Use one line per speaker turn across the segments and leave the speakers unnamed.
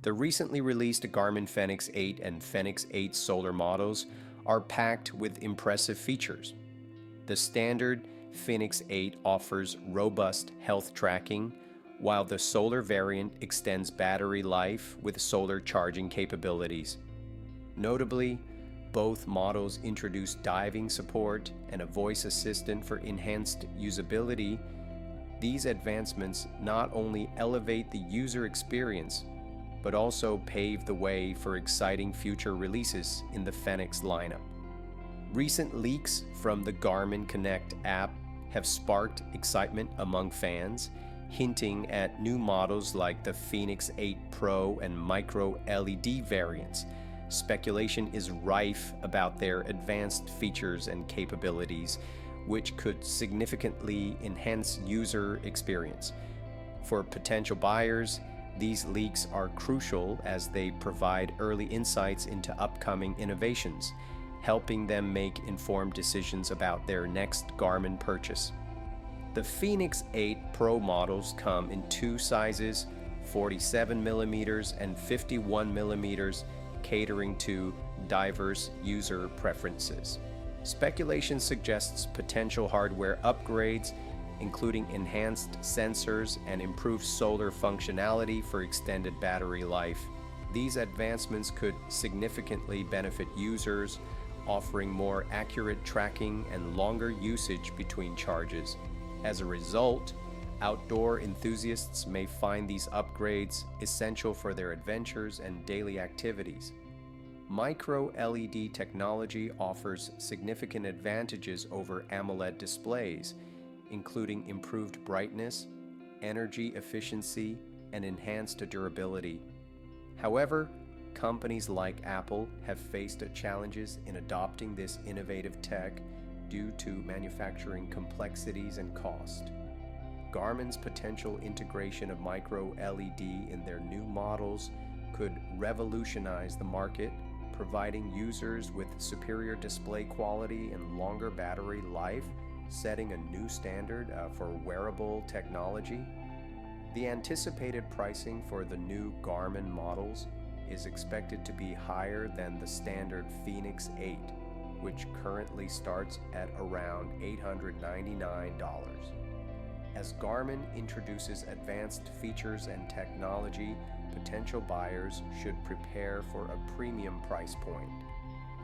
The recently released Garmin Fenix 8 and Fenix 8 solar models are packed with impressive features. The standard Fenix 8 offers robust health tracking, while the solar variant extends battery life with solar charging capabilities. Notably, both models introduce diving support and a voice assistant for enhanced usability. These advancements not only elevate the user experience, but also pave the way for exciting future releases in the Fenix lineup. Recent leaks from the Garmin Connect app have sparked excitement among fans, hinting at new models like the Fenix 8 Pro and Micro LED variants. Speculation is rife about their advanced features and capabilities, which could significantly enhance user experience. For potential buyers, these leaks are crucial as they provide early insights into upcoming innovations, helping them make informed decisions about their next Garmin purchase. The Fenix 8 Pro models come in two sizes, 47mm and 51mm, catering to diverse user preferences. Speculation suggests potential hardware upgrades, including enhanced sensors and improved solar functionality for extended battery life. These advancements could significantly benefit users, offering more accurate tracking and longer usage between charges. As a result, outdoor enthusiasts may find these upgrades essential for their adventures and daily activities. Micro LED technology offers significant advantages over AMOLED displays, including improved brightness, energy efficiency, and enhanced durability. However, companies like Apple have faced challenges in adopting this innovative tech due to manufacturing complexities and cost. Garmin's potential integration of micro LED in their new models could revolutionize the market, providing users with superior display quality and longer battery life, setting a new standard for wearable technology. The anticipated pricing for the new Garmin models is expected to be higher than the standard Fenix 8, which currently starts at around $899. As Garmin introduces advanced features and technology, potential buyers should prepare for a premium price point.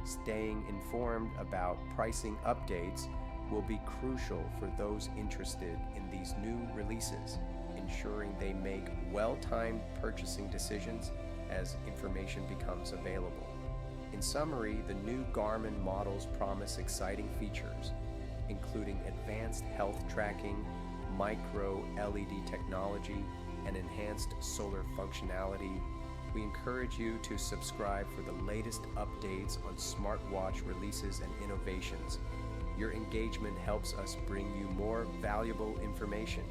Staying informed about pricing updates will be crucial for those interested in these new releases, ensuring they make well-timed purchasing decisions as information becomes available. In summary, the new Garmin models promise exciting features, including advanced health tracking, micro LED technology, and enhanced solar functionality. We encourage you to subscribe for the latest updates on smartwatch releases and innovations. Your engagement helps us bring you more valuable information.